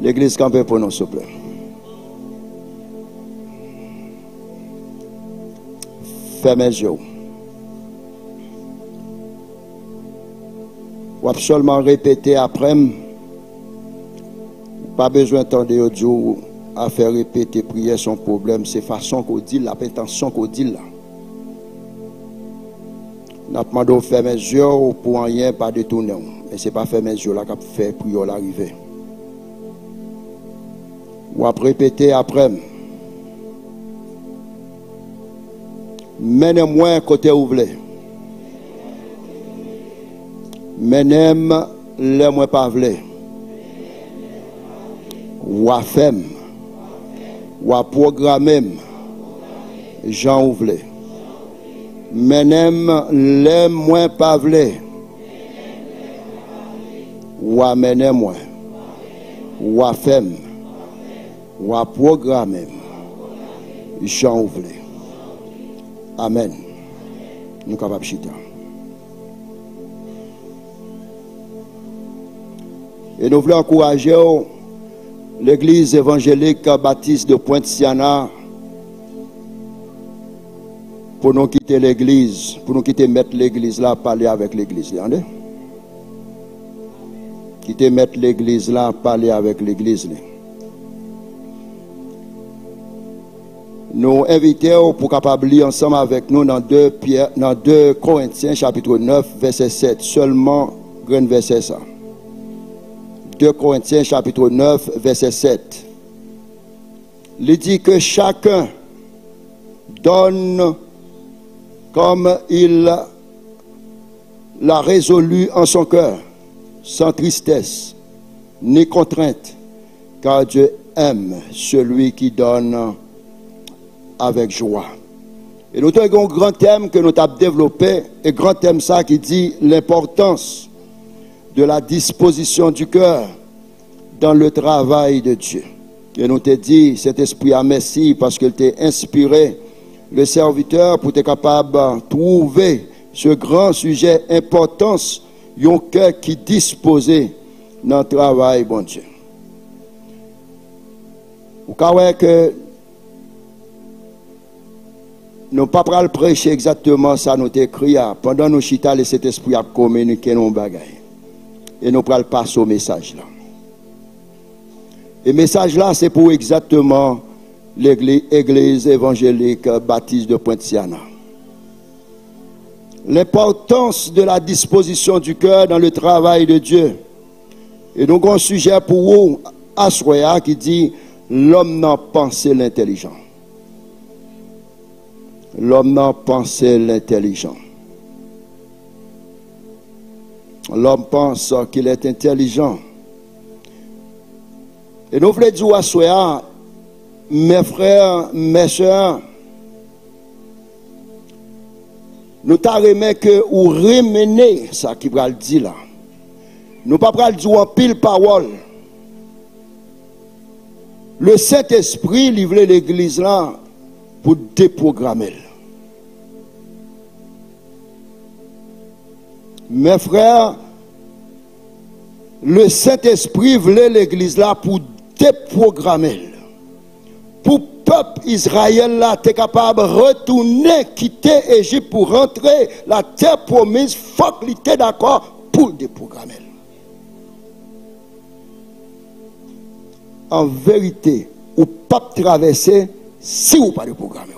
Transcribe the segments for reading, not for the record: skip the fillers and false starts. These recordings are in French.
L'église campée pour nous, s'il vous plaît. Fermez les yeux. Ou seulement répéter après. Pas besoin d'entendre Dieu à faire répéter prière son problème. C'est façon qu'on dit là, intention qu'on dit là. Nous demandons de faire mes yeux pour rien pas détourner. Mais ce n'est pas faire mes yeux là qui fait prière l'arrivée. Ou à répéter après. Menez-moi côté où vous voulez. Menez-moi les moins pas voulez. Ou à faire. Ou à programmer. Jean ou voulez. Menez-moi les moins pas voulez. Ou à menez-moi. Ou à faire. Ou à programmer. Jean ou voulez. Amen. Nous sommes capables de chiter. Et nous voulons encourager l'église évangélique baptiste de Pointe-Siana pour nous quitter l'église, pour nous quitter mettre l'église là, parler avec l'église. Quitter mettre l'église là, parler avec l'église. Nous invitons pour capable lire ensemble avec nous dans 2 Corinthiens chapitre 9 verset 7. Seulement grand verset ça. 2 Corinthiens chapitre 9 verset 7. Il dit que chacun donne comme il l'a résolu en son cœur, sans tristesse ni contrainte, car Dieu aime celui qui donne avec joie. Et nous avons un grand thème que nous avons développé, un grand thème ça qui dit l'importance de la disposition du cœur dans le travail de Dieu. Et nous t'ai dit, cet esprit à merci parce qu'il t'a inspiré le serviteur pour être capable de trouver ce grand sujet, importance, un cœur qui disposé dans le travail, bon Dieu. Vous savez que nous ne pouvons pas le prêcher exactement ça, nous écrit pendant nos chita, et cet esprit a communiqué nos bagailles. Et nous ne pas au message là. Et le message là, c'est pour exactement l'église évangélique baptiste de Pointe-Siana. L'importance de la disposition du cœur dans le travail de Dieu. Et donc, un sujet pour vous, Assoya, qui dit l'homme n'a pensé l'intelligent. L'homme n'a pensé l'intelligent. L'homme pense qu'il est intelligent. Et nous voulons dire à soi, mes frères, mes soeurs, nous t'arrêtons que ou remener ça qui va le dire là. Nous pas le dire en pile parole. Le Saint-Esprit livre l'église là pour déprogrammer. Mes frères, le Saint-Esprit voulait l'église là pour déprogrammer. Pour le peuple Israël là, tu es capable de retourner, quitter l'Égypte pour rentrer la terre promise, il faut qu'il était d'accord pour déprogrammer. En vérité, ou pas traverser si vous pas déprogrammer.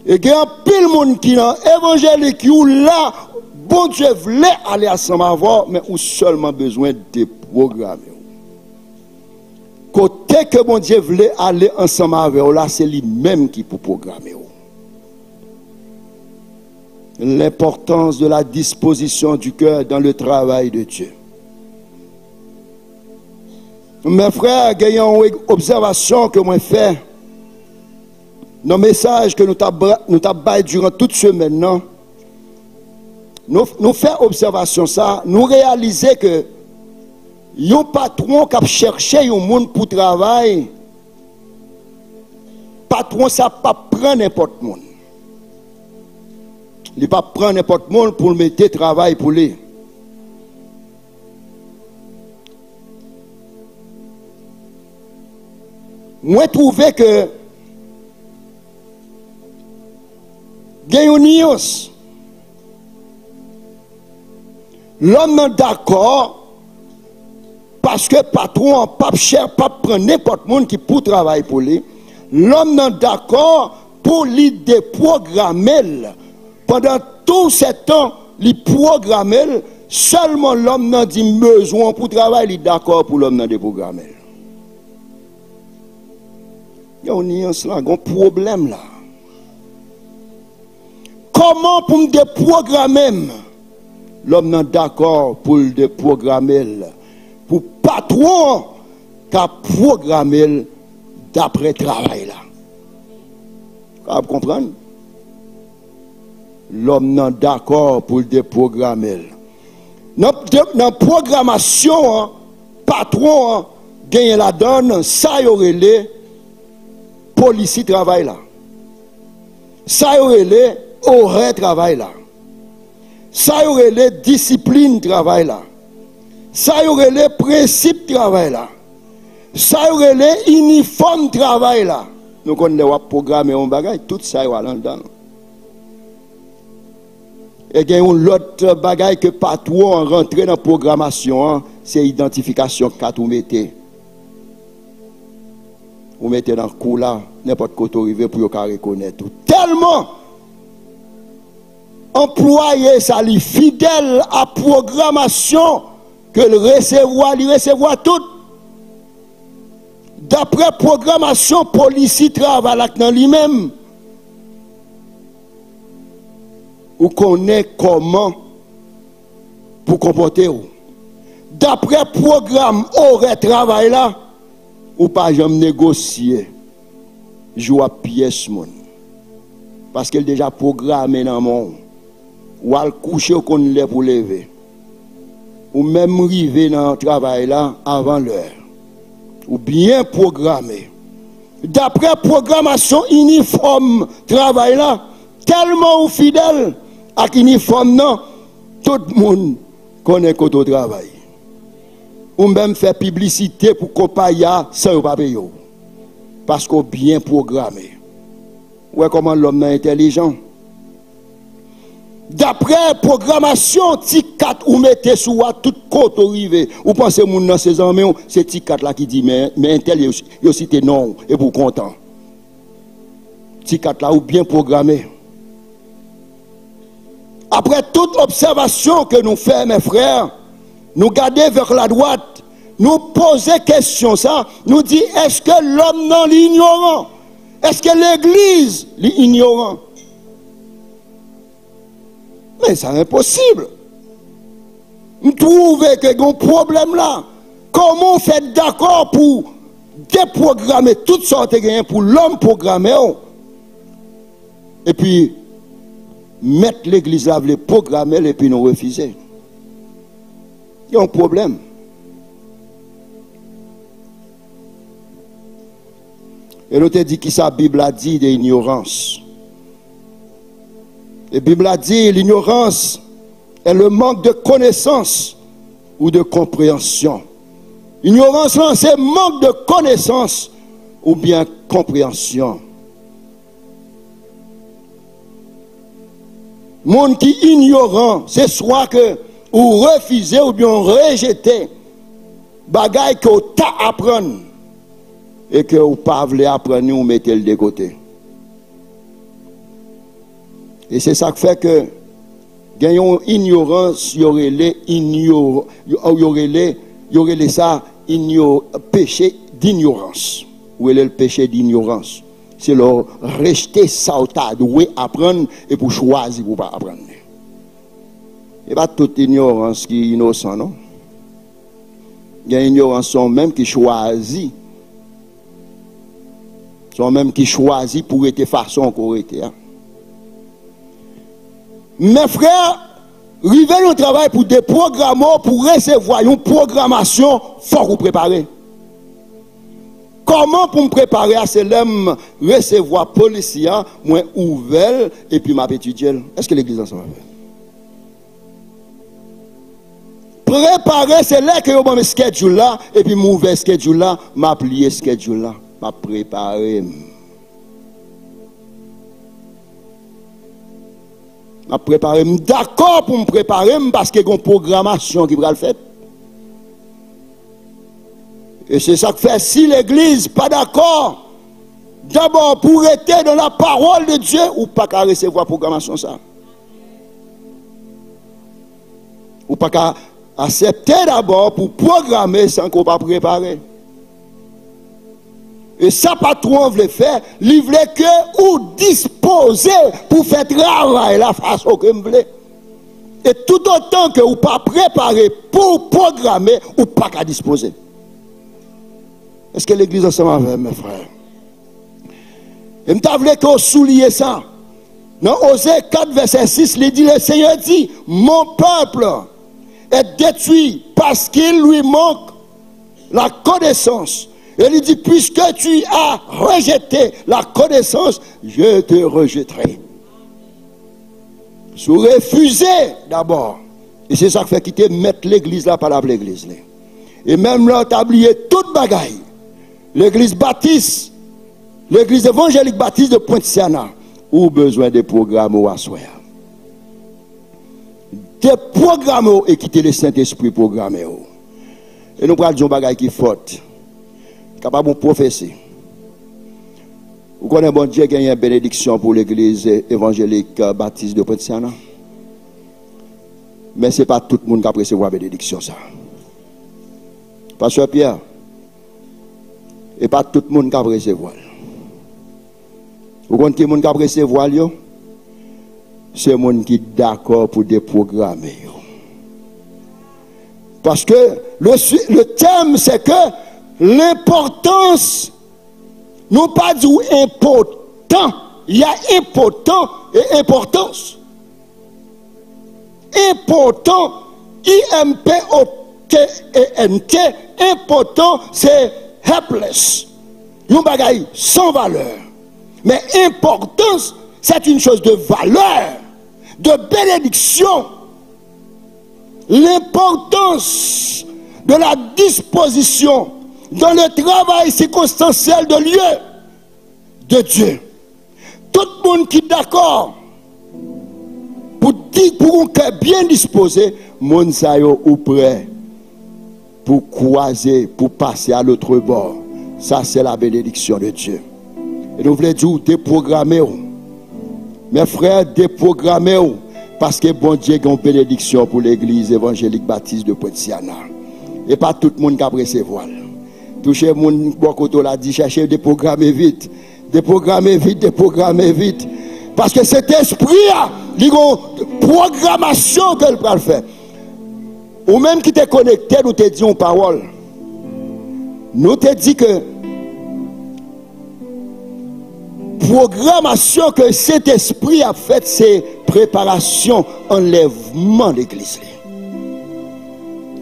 Et il y a un pile monde qui dans l'évangile qui est là, bon Dieu voulait aller ensemble avec, mais ou seulement besoin de programmer. Côté que bon Dieu voulait aller ensemble avec, là c'est lui-même qui peut programmer. L'importance de la disposition du cœur dans le travail de Dieu. Mes frères, il y a une observation que moi fais. Dans le message que nous avons durant toute semaine, nous faisons observation ça, nous réalisons que un patron qui a cherché un monde pour travailler, patron ça pas prendre n'importe monde. Il ne pas prendre n'importe monde pour le mettre travail pour lui. moi trouvé que il y a une nuance. L'homme n'est d'accord parce que patron pas cher pas prendre n'importe monde qui pour travailler pour lui. L'homme n'est d'accord pour lui déprogrammer pendant tout ce temps, lui programmer seulement l'homme n'a dit besoin pour travailler, il est d'accord pour l'homme n'a déprogrammer. Il y a une nuance là, un problème là. Comment pour me déprogrammer? L'homme n'est d'accord pour le déprogrammer. Pour patron qui a programmé d'après travail là. Vous comprenez? L'homme n'est d'accord pour le déprogrammer. Dans la programmation, patron gagne la donne, ça y aurait les policiers travail là. Ça y aurait les horaires travail là. Ça y aurait les disciplines travail là. Ça y aurait les principes travail là. Ça y aurait les uniformes travail là. Nous connaissons programmer un bagage, tout ça y va là-dedans. Et il y a une autre bagage que patron rentré dans la programmation, c'est l'identification 4 vous mettez. Vous mettez dans le coup là, n'importe quoi arrivé pour vous reconnaître tout. Tellement employé ça lui fidèle à programmation que le recevoir tout. D'après programmation, policier travaille dans lui-même. Ou connaît comment pour comporter ou. D'après programme horaire travail là, ou pas jamais négocier. Jouer à pièce mon. Parce qu'elle déjà programmé dans mon. Ou al coucher qu'on l'est pour lever. Ou même arriver dans le travail là avant l'heure. Ou bien programmé. D'après programmation uniforme travail là, tellement ou fidèle à l'uniforme non, tout le monde connaît qu'on travail. Ou même faire publicité pour compagnie sans pas payer. Parce qu'on bien programmé. Ouais, comment l'homme est intelligent. D'après programmation, T4 ou mettez sous tout côté arrivé. Ou pensez que dans ces armées, c'est T4 là qui dit mais un tel il aussi t'es non et vous content. T4 là ou bien programmé. Après toute observation que nous faisons, mes frères, nous garder vers la droite, nous poser question ça, nous dit est-ce que l'homme non l'ignorant? Est-ce que l'église l'ignorant? Mais c'est impossible. Nous trouvons qu'il y a un problème là. Comment on fait d'accord pour déprogrammer toutes sortes de gains pour l'homme programmé et puis mettre l'église là, les programmer et puis nous refuser. Il y a un problème. Et nous te dit qui sa Bible a dit de l'ignorance. La Bible a dit l'ignorance est le manque de connaissance ou de compréhension. Ignorance là, c'est manque de connaissance ou bien compréhension. Monde qui ignorant, c'est soit que ou refuser ou bien rejeter bagaille que vous apprendre et que vous pas voulez apprendre ou mettez le de côté. Et c'est ça qui fait que gagnons ignorance, il y aurait les ça péché d'ignorance. Où est le péché d'ignorance? C'est leur rejeter ça ou t'as doué apprendre et pour choisir pour pas apprendre. Et pas toute ignorance qui est innocent, non? Il y a une ignorance même qui choisit. Sont même qui choisit pour être façon qu'on était. Hein? Mes frères, river au travail pour des programmes, pour recevoir une programmation, il faut vous préparer. Comment pour me préparer à ce l'homme recevoir policier, moi ouvert et puis m'a étudier? Est-ce que l'église ensemble préparer, c'est là que je vais me schedule là, et puis m'ouvrir schedule là, m'applier schedule là. m'a préparé. M'a préparé, d'accord pour me préparer parce qu'il y a une programmation qui va le faire. Et c'est ça que fait si l'église pas d'accord, d'abord pour être dans la parole de Dieu ou pas qu'à recevoir la programmation ça. Ou pas qu'à accepter d'abord pour programmer sans qu'on pas préparer. Et ça, patron veut faire, il veut que ou disposer pour faire travail la façon que vous voulez. Et tout autant que vous pas préparé pour programmer, ou pas qu'à disposer. Est-ce que l'église ensemble avec mes frères? Et je voulais que vous souligniez ça. Dans Osée 4, verset 6, il dit, le Seigneur dit, mon peuple est détruit parce qu'il lui manque la connaissance. Et il dit, puisque tu as rejeté la connaissance, je te rejetterai. Sous refuser d'abord. Et c'est ça qui fait quitter mettre l'église là par la l'église. Et même là, tu as oublié toute bagaille. L'église baptiste, l'église évangélique baptiste de Pointe-Siana, ou besoin de programmes ou assoir. Des programmes et quitter le Saint-Esprit programmé. Et nous prenons des bagaille qui faute. Capable de prophétie. Vous connaissez bon Dieu qui a une bénédiction pour l'église évangélique baptiste de Pointe-Siana. Mais ce n'est pas tout le monde qui a recevoir la bénédiction. Ça. Pasteur Pierre, et pas tout le monde qui a recevoir. Vous connaissez qui monde qui a recevoir? C'est le monde qui est d'accord pour déprogrammer. Parce que le thème, c'est que l'importance, non pas du important, il y a important et importance. Important, I-M-P-O-T-E-N-T, important, c'est helpless. Un bagaille sans valeur. Mais importance, c'est une chose de valeur, de bénédiction. L'importance de la disposition dans le travail circonstanciel de lieu de Dieu. Tout le monde qui est d'accord pour dire pour un cœur bien disposé, mon sayo ou prêt pour croiser, pour passer à l'autre bord. Ça, c'est la bénédiction de Dieu. Et nous voulons dire, déprogrammez-vous. Mes frères, déprogrammez-vous. Parce que bon Dieu a une bénédiction pour l'église évangélique baptiste de Pointe-Siana. Et pas tout le monde qui a recevoir. Touchez mon bokoto l'a dit, cherchez déprogrammer vite. Déprogrammer vite, déprogrammer vite. Parce que cet esprit a une programmation qu'elle peut faire. Ou même qui t'est connecté, nous te disons parole. Nous te dit que programmation que cet esprit a fait, c'est préparation, enlèvement de l'église.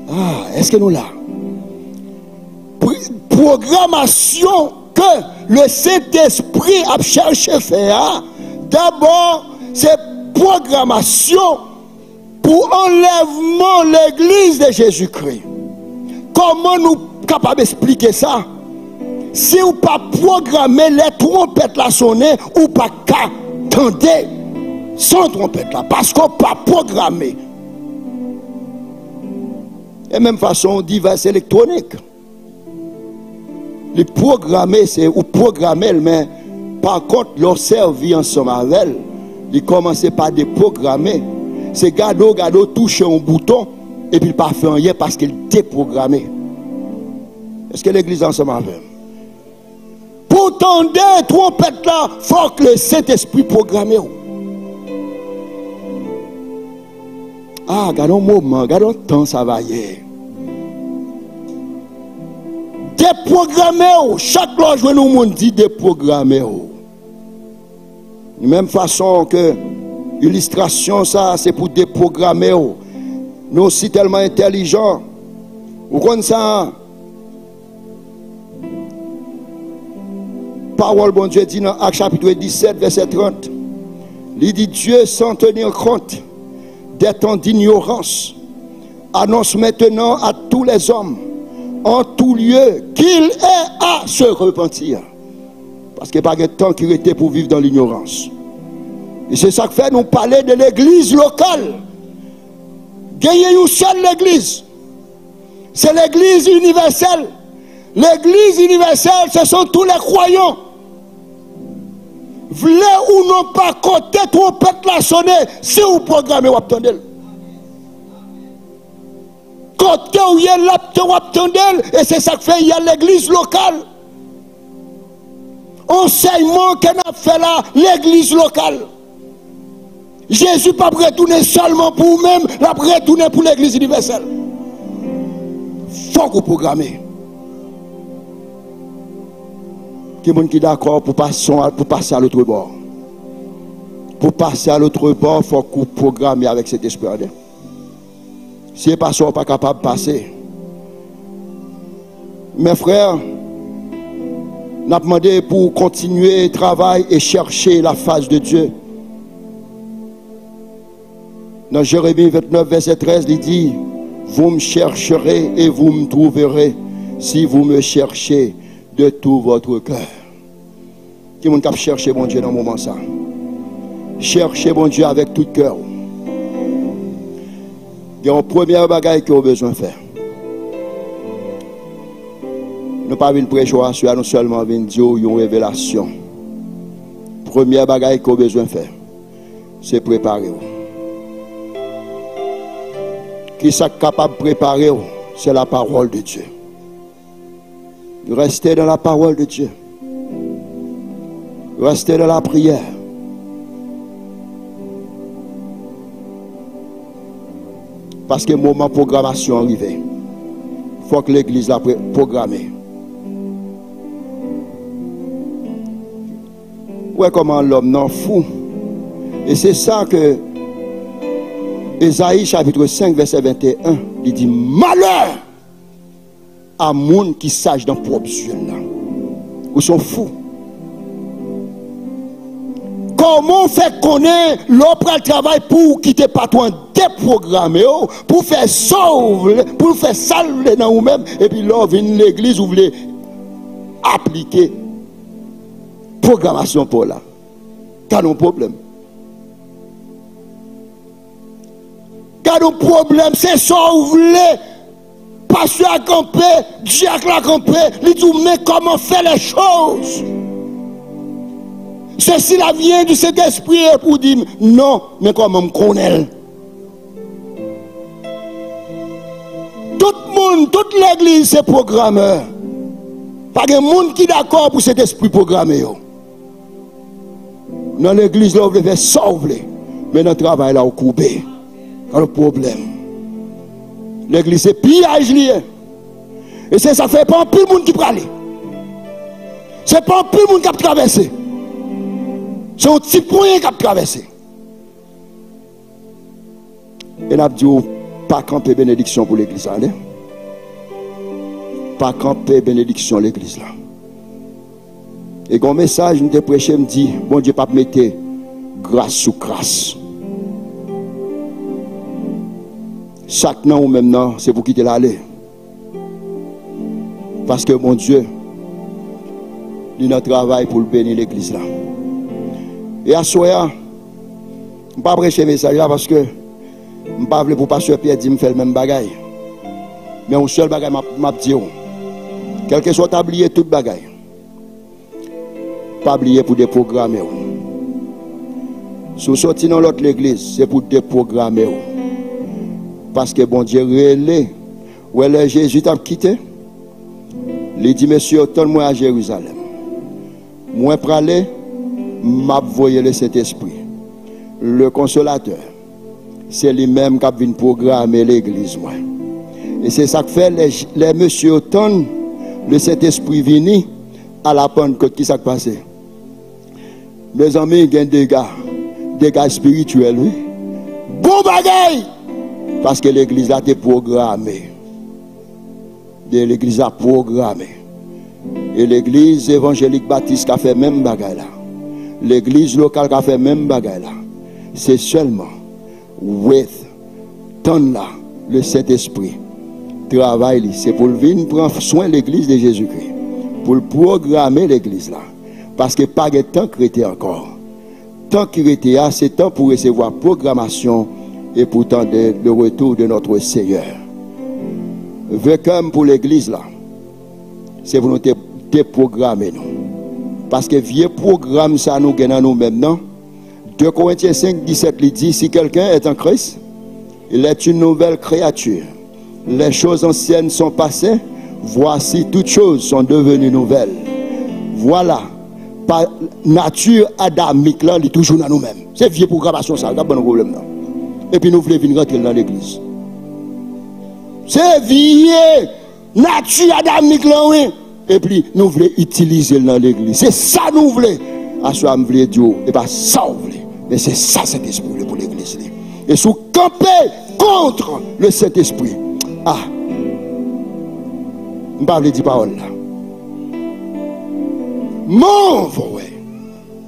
Ah, est-ce que nous là? Programmation que le Saint-Esprit a cherché à faire, d'abord, c'est programmation pour enlèvement de l'église de Jésus-Christ. Comment nous sommes capables d'expliquer ça? Si vous pas programmer les trompettes la sonner ou pas attendez sans trompette là parce qu'on pas programmé. Et même façon divers électronique. Les programmer c'est ou programmer mais par contre leur servir ensemble avec elle, ils commencent par déprogrammer. C'est gado toucher un bouton et puis pas faire rien parce qu'il déprogrammé. Est-ce que l'église ensemble avec elle? Pour tendre trompette là, il faut que le Saint-Esprit programme. Ah, regardons un moment, regardons le temps, ça va y aller. Déprogrammer, chaque loge où nous monde dit déprogrammer. De même façon que l'illustration, ça, c'est pour déprogrammer. Nous aussi tellement intelligents. Vous connaissez ça? Parole, bon Dieu, dit dans Actes chapitre 17, verset 30. Il dit Dieu, sans tenir compte des temps d'ignorance, annonce maintenant à tous les hommes en tout lieu qu'il ait à se repentir. Parce qu'il n'y a pas de temps qu'il était pour vivre dans l'ignorance. Et c'est ça que fait nous parler de l'église locale. Gagner une seule l'église. C'est l'église universelle. L'église universelle, ce sont tous les croyants. V'lez ou non pas côté trompette la sonner, si vous programmez ou attendez. Côté où il y a l'apte ou attendez, et c'est ça que fait il y a l'église locale. Enseignement qu'on a fait là, l'église locale. Jésus pas retourner seulement pour vous-même, il a retourné pour l'église universelle. Faut que vous programmez. Qui est d'accord pour passer à l'autre bord. Pour passer à l'autre bord, il faut que vous programmez avec cet esprit. Si les pasteurs ne sont pas capables de passer. Mes frères, nous avons demandé pour continuer le travail et chercher la face de Dieu. Dans Jérémie 29, verset 13, il dit: vous me chercherez et vous me trouverez si vous me cherchez de tout votre cœur. Qui m'a cherché mon Dieu dans le moment ça? Cherchez mon Dieu avec tout cœur. Il y a un premier bagage que vous avez besoin de faire. Nous pas venir prêcher à nous seulement venir dire une révélation. Premier bagage que vous avez besoin de faire, c'est préparer. Qui est capable de préparer, c'est la parole de Dieu. Restez dans la parole de Dieu. Restez dans la prière. Parce que le moment de programmation est arrivé. Il faut que l'église l'a programmée. Ouais, comment l'homme n'en fout. Et c'est ça que Ésaïe chapitre 5 verset 21, il dit: malheur à monde qui sage dans propre yeux là. Ou sont fous. Comment on fait connaître l'autre le travail pour quitter patron déprogrammé, pour faire sauver, pour faire salver dans vous-même, et puis là vient l'église où vous voulez appliquer programmation pour là. Car un problème. Car un problème, c'est ça où vous voulez. Pasteur à camper, Dieu à camper, il dit mais comment faire les choses? Ceci la vient du Saint-Esprit pour dire non, mais comment me connaît? Tout le monde, toute l'église, c'est programmeur. Pas de monde qui est d'accord pour cet esprit programmé. Dans l'église, là, vous devez sauver. Mais dans le travail, là, vous coupez. Dans le problème. L'église, c'est pillage lié. Et c'est ça fait pas un peu de monde qui peut aller. C'est pas un peu de monde qui a traversé. C'est un petit point qui a traversé. Et n'a dit pas camper bénédiction pour l'église. Allez. Pas camper bénédiction l'église là. Et quand message nous te prêché me dit bon Dieu pas mettre grâce sous grâce. Chaque nom ou même non, c'est pour quitter l'aller. Parce que mon Dieu, il a travail pour le bénir l'église là. Et à soir, je ne vais pas prêcher message là parce que je ne vais pas pour pasteur Pierre dire me faire le même bagaille. Mais un seul bagaille m'a dit, quel que soit oublié tout bagaille. Pas oublier pour déprogrammer. Si vous sortez dans l'autre l'église, c'est pour déprogrammer. Parce que bon Dieu relève. Où est Jésus t'a quitté? Il dit, monsieur, tourne-moi à Jérusalem. Moi, pour aller, m'a voyé le Saint-Esprit. Le consolateur. C'est lui-même qui a venu programmer l'église. Et c'est ça que fait les monsieur automne, le Saint-Esprit venu à la Pentecôte. Qui s'est passé? Mes amis, il y a des gars spirituels, oui. Bon bagaille! Parce que l'église a été programmée. L'église a programmé. Et l'église évangélique baptiste qui a fait même bagaille là. L'église locale qui a fait même bagaille là. C'est seulement with ton là le Saint-Esprit travail, c'est pour venir prendre soin de l'église de Jésus-Christ. Pour programmer l'église là. Parce que pas de temps chrétien encore. Tant qu'il était là, c'est temps pour recevoir programmation et pourtant le retour de notre Seigneur. Comme pour l'église là, c'est pour nous déprogrammer nous. Parce que vieux programme ça nous gagne nous-mêmes, non? 2 Corinthiens 5, 17 il dit, si quelqu'un est en Christ, il est une nouvelle créature. Les choses anciennes sont passées, voici toutes choses sont devenues nouvelles. Voilà. Par nature adamique là, il est toujours dans nous-mêmes. C'est vieux programmation ça, il n'y a pas de problème là. Et puis nous voulons venir rentrer dans l'église. C'est vieux nature adamique là, oui. Et puis nous voulons utiliser dans l'église. C'est ça nous voulons. À soi nous voulons Dieu, et pas ça nous voulons. Mais c'est ça Saint-Esprit pour l'église. Et sous camper contre le Saint-Esprit. Ah, je ne parle pas de parole là. Move away.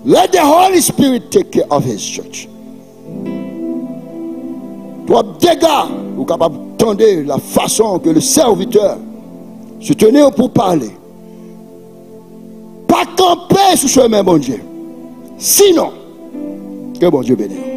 Let the Holy Spirit take care of His church. Toi, dégâts, vous êtes capable d'entendre la façon que le serviteur se tenait pour parler. Pas camper sous chemin, bon Dieu. Sinon, que bon Dieu bénisse.